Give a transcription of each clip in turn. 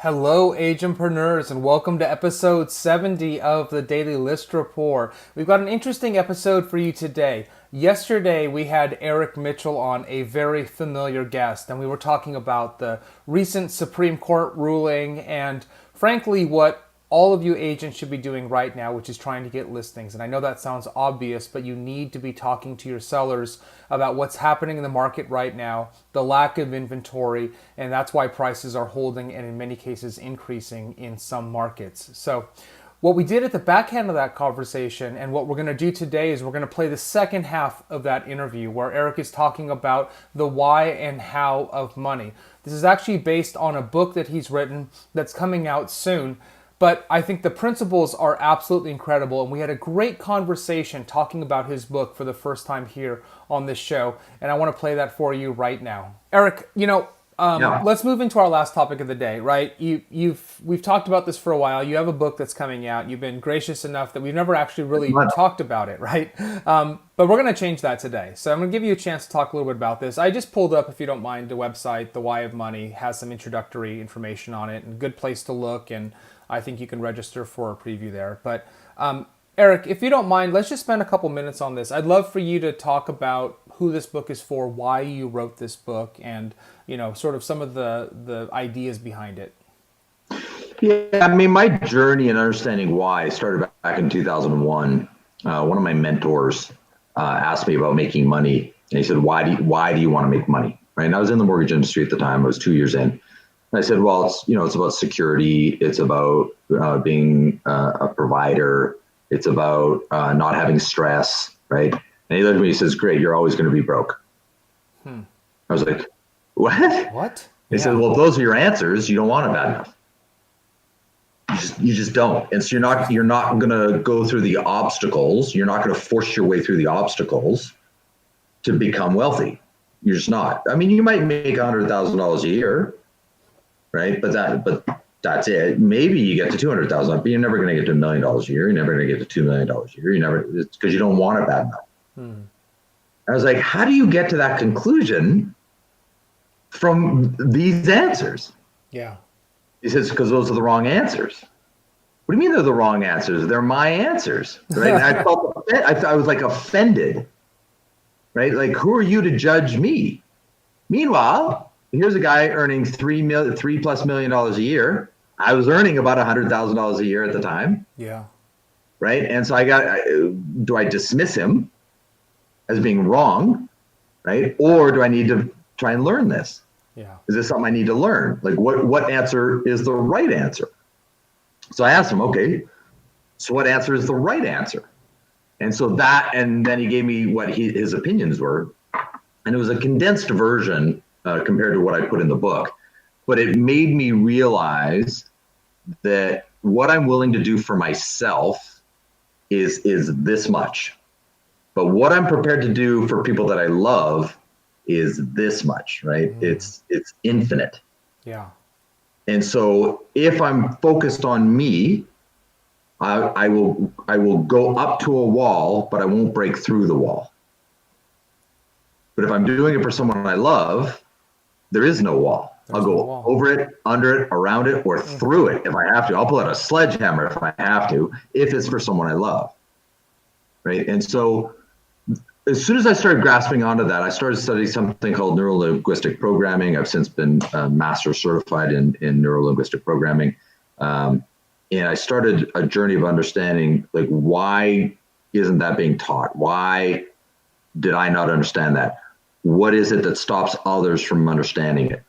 Hello, agentpreneurs, and welcome to episode 70 of the Daily List Report. We've got an interesting episode for you today. Yesterday, we had Eric Mitchell on, a very familiar guest, and we were talking about the recent Supreme Court ruling and, frankly, what all of you agents should be doing right now, which is trying to get listings. And I know that sounds obvious, but you need to be talking to your sellers about what's happening in the market right now, the lack of inventory, and that's why prices are holding and in many cases increasing in some markets. So what we did at the back end of that conversation and what we're going to do today is we're going to play the second half of that interview where Eric is talking about the why and how of money. This is actually based on a book that he's written that's coming out soon. But I think the principles are absolutely incredible, and we had a great conversation talking about his book for the first time here on this show, and I want to play that for you right now. Eric, let's move into our last topic of the day, right? We've talked about this for a while. You have a book that's coming out. You've been gracious enough that we've never actually really talked about it, right? But we're going to change that today. So I'm going to give you a chance to talk a little bit about this. I just pulled up, if you don't mind, the website, The Why of Money, has some introductory information on it, and a good place to look, and I think you can register for a preview there. But Eric, if you don't mind, let's just spend a couple minutes on this. I'd love for you to talk about who this book is for, why you wrote this book, and sort of some of the ideas behind it. Yeah, I mean, my journey in understanding why started back in 2001. One of my mentors asked me about making money, and he said, "Why do you want to make money?" Right? And I was in the mortgage industry at the time. I was 2 years in. And I said, well, it's about security. It's about being a provider. It's about not having stress, right? And he looked at me, he says, great, you're always going to be broke. I was like, what? What? He said, well, if those are your answers, you don't want it bad enough. You just don't. And so you're not going to go through the obstacles. You're not going to force your way through the obstacles to become wealthy. You're just not. I mean, you might make $100,000 a year. Right, but that's it. Maybe you get to 200,000, but you're never going to get to $1 million a year. You're never going to get to $2 million a year. It's because you don't want it bad enough. I was like, how do you get to that conclusion from these answers? Yeah. He says, because those are the wrong answers. What do you mean they're the wrong answers? They're my answers, right? I was like offended, right? Like, who are you to judge me? Meanwhile, here's a guy earning $3+ million a year. I was earning about $100,000 a year at the time. Yeah. Right. And so do I dismiss him as being wrong? Right. Or do I need to try and learn this? Yeah. Is this something I need to learn? Like what answer is the right answer? So I asked him, okay, so what answer is the right answer? And so and then he gave me what his opinions were. And it was a condensed version compared to what I put in the book. But it made me realize that what I'm willing to do for myself is this much. But what I'm prepared to do for people that I love is this much, right? It's infinite. Yeah. And so if I'm focused on me, I will go up to a wall, but I won't break through the wall. But if I'm doing it for someone I love, there is no wall. I'll go over it, under it, around it, or through it if I have to. I'll pull out a sledgehammer if I have to, if it's for someone I love, right? And so as soon as I started grasping onto that, I started studying something called Neuro-Linguistic Programming. I've since been master certified in Neuro-Linguistic Programming. And I started a journey of understanding, like, why isn't that being taught? Why did I not understand that? What is it that stops others from understanding it?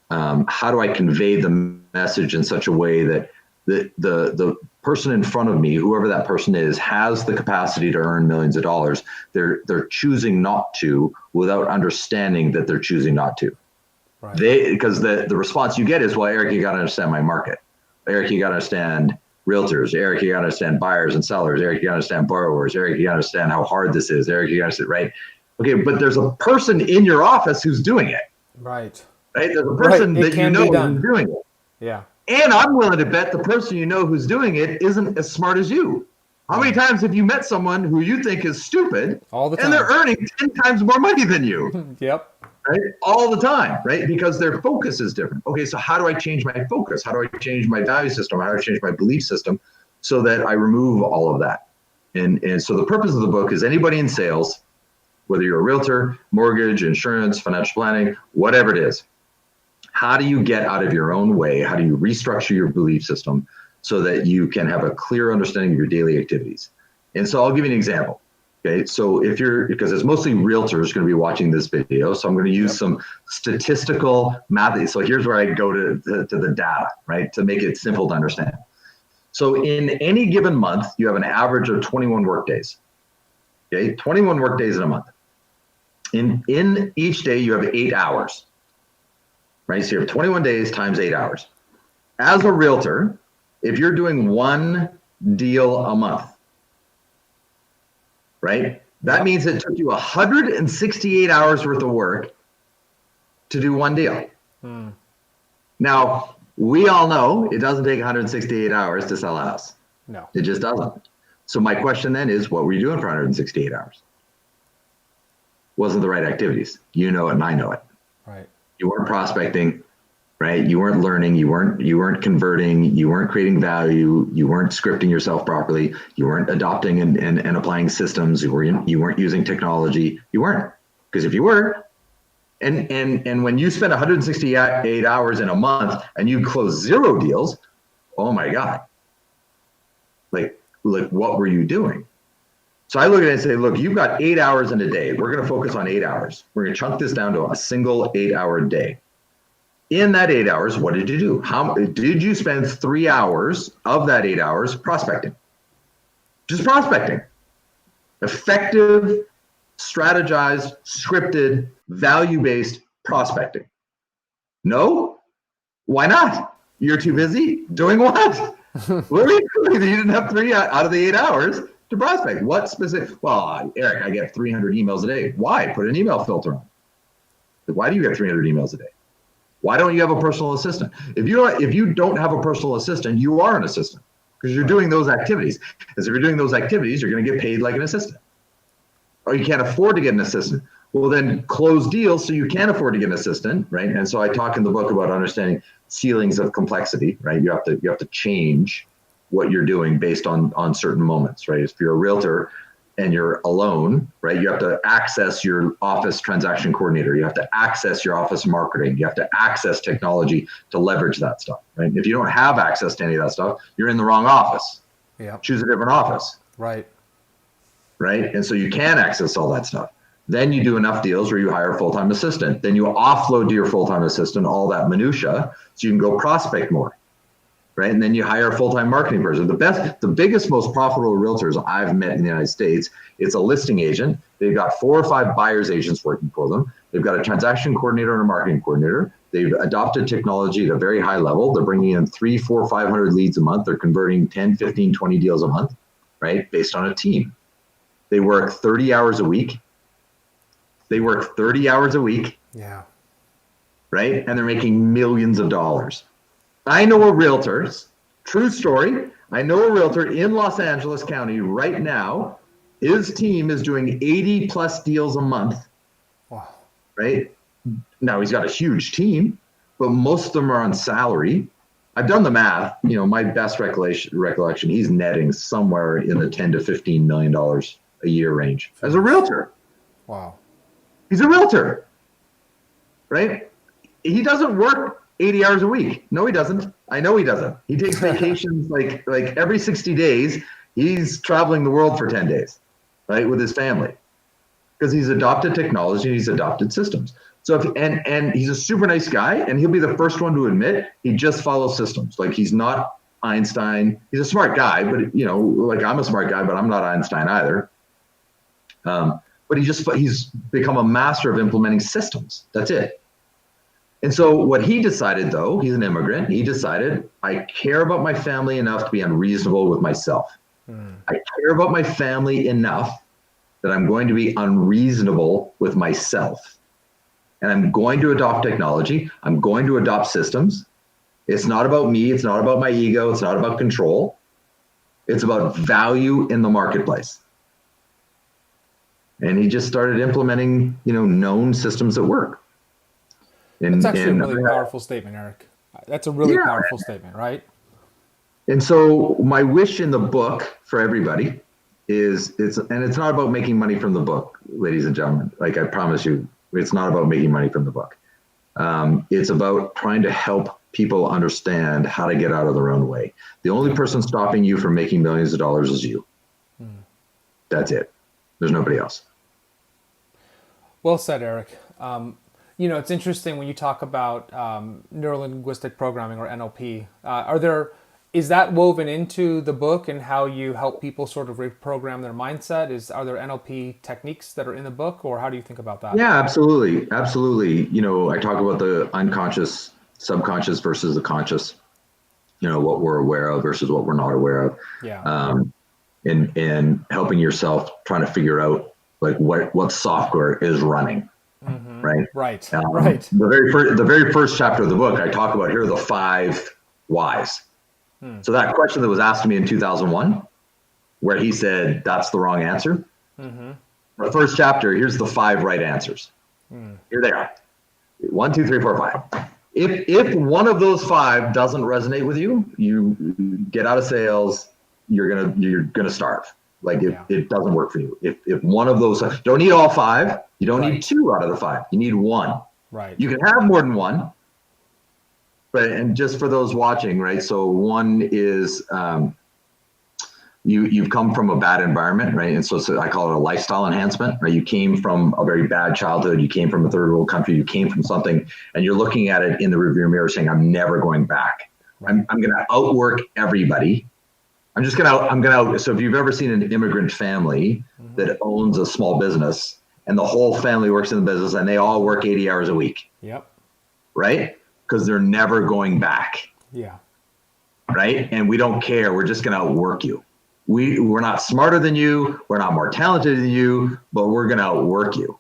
How do I convey the message in such a way that the person in front of me, whoever that person is, has the capacity to earn millions of dollars? They're choosing not to without understanding that they're choosing not to. Right. Because the response you get is, well, Eric, you got to understand my market. Eric, you got to understand realtors. Eric, you got to understand buyers and sellers. Eric, you got to understand borrowers. Eric, you got to understand how hard this is. Eric, you got to understand, right? Okay, but there's a person in your office who's doing it. Right. Right? There's a person that you know who's doing it. Yeah. And I'm willing to bet the person you know who's doing it isn't as smart as you. How many times have you met someone who you think is stupid all the time, and they're earning 10 times more money than you? Yep. right? All the time, right? Because their focus is different. Okay, so how do I change my focus? How do I change my value system? How do I change my belief system so that I remove all of that? And so the purpose of the book is anybody in sales, whether you're a realtor, mortgage, insurance, financial planning, whatever it is, how do you get out of your own way? How do you restructure your belief system so that you can have a clear understanding of your daily activities? And so I'll give you an example. Okay, so because it's mostly realtors going to be watching this video, so I'm going to use some statistical math. So here's where I go to the data, right, to make it simple to understand. So in any given month, you have an average of 21 work days. Okay, 21 work days in a month. In each day, you have 8 hours, right? So you have 21 days times 8 hours. As a realtor, if you're doing one deal a month, right? That means it took you 168 hours worth of work to do one deal. Now, we all know it doesn't take 168 hours to sell a house. No. It just doesn't. So my question then is, what were you doing for 168 hours? Wasn't the right activities. You know it and I know it. Right. You weren't prospecting, right? You weren't learning, you weren't converting, you weren't creating value, you weren't scripting yourself properly, you weren't adopting and applying systems, you weren't using technology, you weren't. Because if you were, and when you spend 168 hours in a month and you close 0 deals, oh my God. Like what were you doing? So I look at it and say, look, you've got 8 hours in a day. We're going to focus on 8 hours. We're going to chunk this down to a single 8-hour day. In that 8 hours, what did you do? How did you spend 3 hours of that 8 hours prospecting? Just prospecting. Effective, strategized, scripted, value-based prospecting. No? Why not? You're too busy? Doing what? What are you doing? You didn't have 3 out of the 8 hours to prospect. What specific? Well, Eric, I get 300 emails a day. Why? Put an email filter on. Why do you get 300 emails a day? Why don't you have a personal assistant? If you don't have a personal assistant, you are an assistant because you're doing those activities. As if you're doing those activities, you're going to get paid like an assistant. Or you can't afford to get an assistant. Well, then close deals so you can afford to get an assistant, right? And so I talk in the book about understanding ceilings of complexity, right? You have to change what you're doing based on certain moments, right? If you're a realtor and you're alone, right, you have to access your office transaction coordinator. You have to access your office marketing. You have to access technology to leverage that stuff, right? If you don't have access to any of that stuff, you're in the wrong office. Yeah. Choose a different office. Right. Right? And so you can access all that stuff. Then you do enough deals where you hire a full-time assistant. Then you offload to your full-time assistant all that minutia so you can go prospect more. Right? And then you hire a full-time marketing person. The biggest, most profitable realtors I've met in the United States, it's a listing agent. They've got 4 or 5 buyer's agents working for them. They've got a transaction coordinator and a marketing coordinator. They've adopted technology at a very high level. They're bringing in 300, 400, 500 leads a month. They're converting 10, 15, 20 deals a month, right? Based on a team. They work 30 hours a week. Yeah. Right? And they're making millions of dollars. I know a realtor, true story. I know a realtor in Los Angeles County right now. His team is doing 80 plus deals a month. Wow. Right? Now he's got a huge team, but most of them are on salary. I've done the math. You know, my best recollection, he's netting somewhere in the 10 to $15 million a year range as a realtor. Wow. He's a realtor, right? He doesn't work 80 hours a week. No, he doesn't. I know he doesn't. He takes vacations like every 60 days. He's traveling the world for 10 days, right, with his family, because he's adopted technology and he's adopted systems. So and he's a super nice guy, and he'll be the first one to admit he just follows systems. Like, he's not Einstein. He's a smart guy, but like, I'm a smart guy, but I'm not Einstein either. But he's become a master of implementing systems. That's it. And so what he decided, though, he's an immigrant. He decided, I care about my family enough to be unreasonable with myself. I care about my family enough that I'm going to be unreasonable with myself. And I'm going to adopt technology. I'm going to adopt systems. It's not about me. It's not about my ego. It's not about control. It's about value in the marketplace. And he just started implementing, known systems that work. That's And actually a really powerful statement, Eric. That's a really yeah, powerful statement, right? and so my wish in the book for everybody is it's not about making money from the book, ladies and gentlemen. Like I promise you, it's not about making money from the book. It's about trying to help people understand how to get out of their own way. The only person stopping you from making millions of dollars is you. That's it. There's nobody else. Well said, Eric. It's interesting when you talk about neuro-linguistic programming or NLP. Is that woven into the book and how you help people sort of reprogram their mindset? Are there NLP techniques that are in the book, or how do you think about that? Yeah, absolutely. Absolutely. I talk about the unconscious, subconscious versus the conscious, what we're aware of versus what we're not aware of. Yeah. And helping yourself trying to figure out like what software is running. Right. Right. Right. The very first chapter of the book, I talk about here are the 5 whys. So that question that was asked to me in 2001, where he said, that's the wrong answer. The first chapter, here's the 5 right answers. Here they are. 1, 2, 3, 4, 5. If one of those 5 doesn't resonate with you, you get out of sales, you're gonna starve. Like it doesn't work for you. If one of those, don't need all 5, you don't need 2 out of the 5, you need 1. Right. You can have more than 1. But, and just for those watching, right? So 1 is you've come from a bad environment, right? And so I call it a lifestyle enhancement, right? You came from a very bad childhood. You came from a third world country. You came from something, and you're looking at it in the rearview mirror saying, I'm never going back. Right. I'm going to outwork everybody. I'm going to, so if you've ever seen an immigrant family that owns a small business and the whole family works in the business and they all work 80 hours a week. Yep. Right? Because they're never going back. Yeah. Right? And we don't care. We're just going to outwork you. We're not smarter than you. We're not more talented than you, but we're going to outwork you.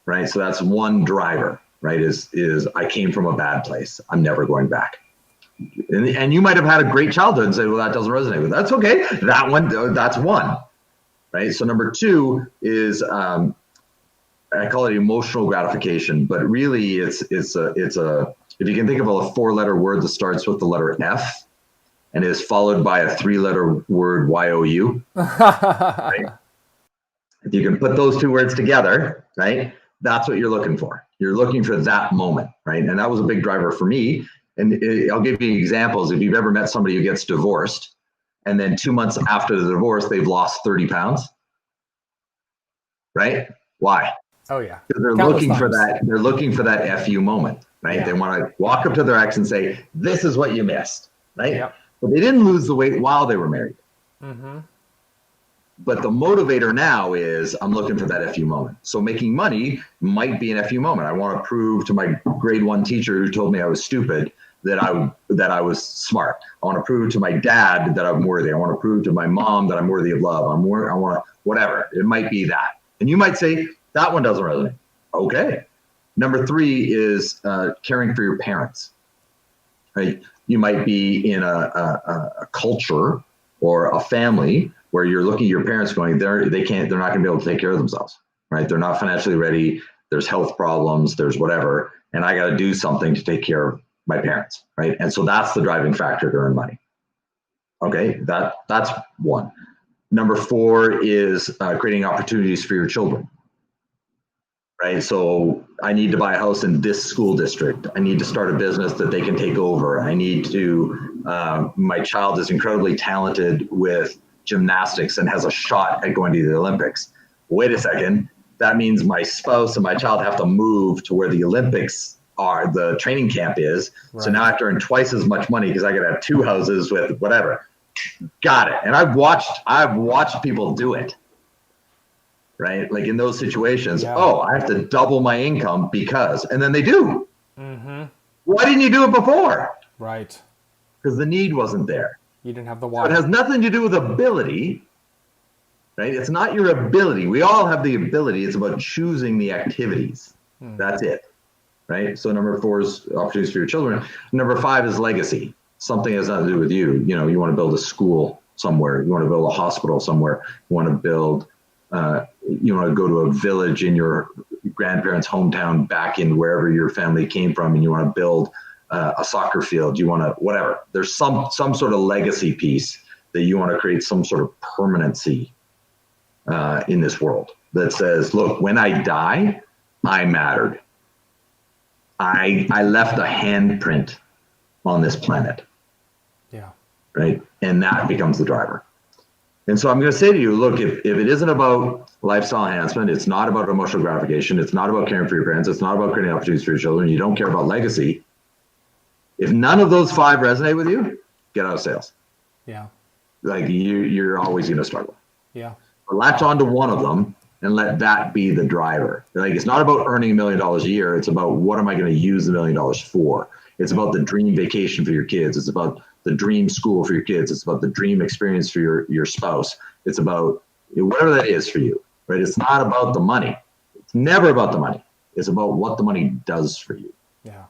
Right? So that's one driver, right? Is I came from a bad place. I'm never going back. And you might have had a great childhood and say, well, that doesn't resonate with. That's okay. That's one. Right? So number 2 is I call it emotional gratification, but really it's a if you can think of a 4-letter word that starts with the letter F and is followed by a 3-letter word YOU. Right? If you can put those 2 words together, right? That's what you're looking for. You're looking for that moment, right? And that was a big driver for me. And I'll give you examples. If you've ever met somebody who gets divorced and then 2 months after the divorce, they've lost 30 pounds, right? Why? Oh yeah. Because they're looking for that. They're looking for that FU moment, right? Yeah. They want to walk up to their ex and say, "This is what you missed," right? Yep. But they didn't lose the weight while they were married. But the motivator now is I'm looking for that FU moment. So making money might be an FU moment. I want to prove to my grade 1 teacher who told me I was stupid that I was smart. I want to prove to my dad that I'm worthy. I want to prove to my mom that I'm worthy of love. I want to whatever. It might be that. And you might say that one doesn't resonate. Okay. Number 3 is caring for your parents. Right? You might be in a culture or a family where you're looking at your parents going, they're not going to be able to take care of themselves, right? They're not financially ready. There's health problems. There's whatever, and I got to do something to take care of my parents, right? And so that's the driving factor to earn money. Okay, that's 1. Number 4 is creating opportunities for your children. Right. So I need to buy a house in this school district. I need to start a business that they can take over. I need to, my child is incredibly talented with gymnastics and has a shot at going to the Olympics. Wait a second. That means my spouse and my child have to move to where the Olympics are, the training camp is. Right. So now I have to earn twice as much money because I got to have 2 houses with whatever. Got it. And I've watched people do it. Right? Like in those situations, I have to double my income because, and then they do. Why didn't you do it before? Right. Because the need wasn't there. You didn't have the why. So it has nothing to do with ability, right? It's not your ability. We all have the ability. It's about choosing the activities. That's it, right? So number 4 is opportunities for your children. Number 5 is legacy. Something has nothing to do with you. You want to build a school somewhere. You want to build a hospital somewhere. You want to build you want to go to a village in your grandparents' hometown back in wherever your family came from, and you want to build a soccer field. You want to, whatever. There's some sort of legacy piece that you want to create some sort of permanency in this world that says, look, when I die, I mattered. I left a handprint on this planet. Yeah. Right. And that becomes the driver. And so I'm going to say to you, look, if it isn't about lifestyle enhancement, it's not about emotional gratification, it's not about caring for your parents, it's not about creating opportunities for your children, you don't care about legacy. If none of those 5 resonate with you, get out of sales. Yeah. Like you're always going to struggle. Yeah. But latch onto one of them and let that be the driver. Like, it's not about earning $1 million a year. It's about, what am I going to use the $1 million for? It's about the dream vacation for your kids. It's about the dream school for your kids. It's about the dream experience for your spouse. It's about whatever that is for you, right? It's not about the money. It's never about the money. It's about what the money does for you. Yeah.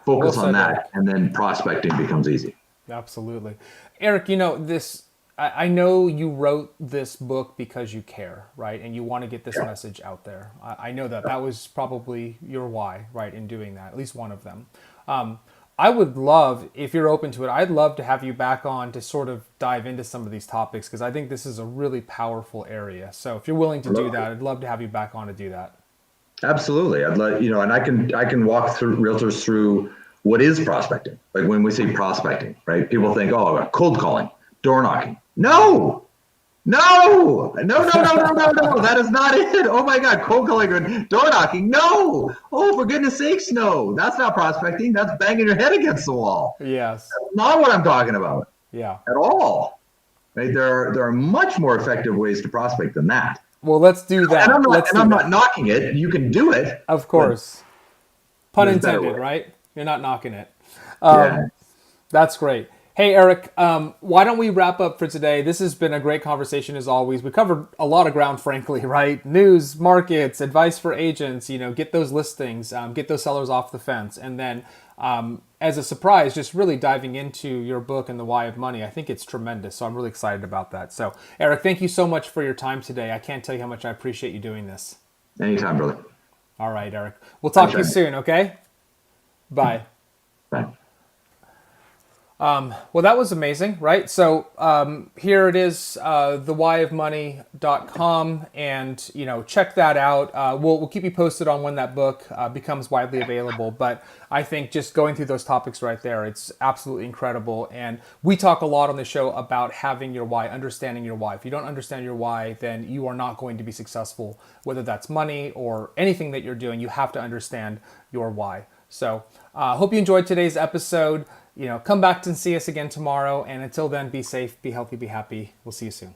Focus Well on said, that, Eric. and then prospecting becomes easy. Absolutely. Eric, I know you wrote this book because you care, right? And you want to get this message out there. I know that was probably your why, right, in doing that, at least one of them. I would love, if you're open to it, I'd love to have you back on to sort of dive into some of these topics, because I think this is a really powerful area. So if you're willing to do that, I'd love to have you back on to do that. Absolutely. I'd like, and I can walk through realtors through what is prospecting. Like, when we say prospecting, right? People think, oh, cold calling, door knocking. No, that is not it. Oh my God, cold calling and door knocking. No. Oh, for goodness sakes, no. That's not prospecting. That's banging your head against the wall. Yes. That's not what I'm talking about. Yeah. At all. Right? There are much more effective ways to prospect than that. Well, let's do that. And I'm not knocking it. You can do it. Of course. Pun intended, right? You're not knocking it. Yeah. That's great. Hey, Eric, why don't we wrap up for today? This has been a great conversation as always. We covered a lot of ground, frankly, right? News, markets, advice for agents, get those listings, get those sellers off the fence. And then as a surprise, just really diving into your book and the why of money. I think it's tremendous. So I'm really excited about that. So Eric, thank you so much for your time today. I can't tell you how much I appreciate you doing this. Anytime, brother. All right, Eric. We'll talk to you soon, okay? Bye. Bye. Well, that was amazing, right? So here it is, thewhyofmoney.com, and check that out. We'll keep you posted on when that book becomes widely available. But I think just going through those topics right there, it's absolutely incredible. And we talk a lot on the show about having your why, understanding your why. If you don't understand your why, then you are not going to be successful, whether that's money or anything that you're doing. You have to understand your why. So hope you enjoyed today's episode. Come back and see us again tomorrow. And until then, be safe, be healthy, be happy. We'll see you soon.